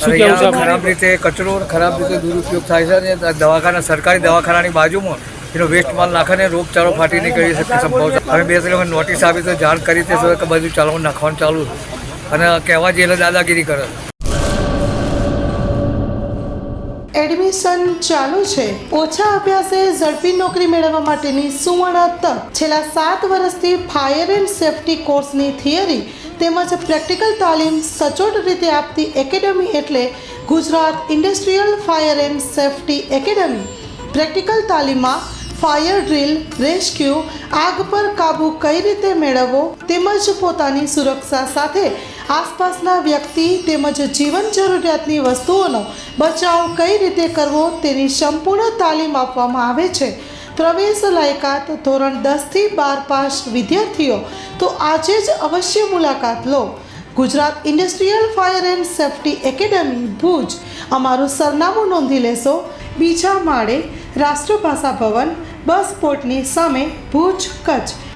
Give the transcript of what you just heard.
શું કહેવું છે ખરાબ રીતે કચરો ખરાબ રીતે દુરુપયોગ થાય છે અને દવાખાના સરકારી દવાખાનાની બાજુમાં એનો વેસ્ટ માલ નાખે ને રોગચાળો ફાટી નીકળી શકે સંભવ છે. અમે 2 દિવસ નોટિસ આપી તો જાણ કરી તે કે બધું ચાલવાનું નાખવાનું ચાલુ અને કહેવા જઈએ એટલે દાદાગીરી કરે. એડમિશન ચાલુ છે. ઓછા અભ્યાસે ઝડપી નોકરી મેળવવા માટેની સુવર્ણ તક. છેલ્લા 7 વર્ષથી ફાયર એન્ડ સેફ્ટી કોર્સની થિયરી તેમજ પ્રેક્ટિકલ તાલીમ સચોટ રીતે આપતી એકેડમી એટલે Gujarat industrial fire and safety academy. Practical તાલીમમાં ફાયર ડ્રીલ, રેસ્ક્યુ, આગ પર કાબૂ કઈ રીતે મેળવવો તેમજ પોતાની સુરક્ષા સાથે આસપાસના વ્યક્તિ તેમજ જીવન જરૂરિયાતની વસ્તુઓનો બચાવ કઈ રીતે કરવો તેની સંપૂર્ણ તાલીમ આપવામાં આવે છે. પ્રવેશ લાયકાત ધોરણ 10 થી 12 પાસ વિદ્યાર્થીઓ તો આજે જ અવશ્ય મુલાકાત લો. Gujarat industrial fire and safety academy Bhuj. અમારું સરનામું નોંધી લેશો. બીજા માળે રાષ્ટ્રભાષા ભવન, બસ પોર્ટની સામે, ભુજ, કચ્છ.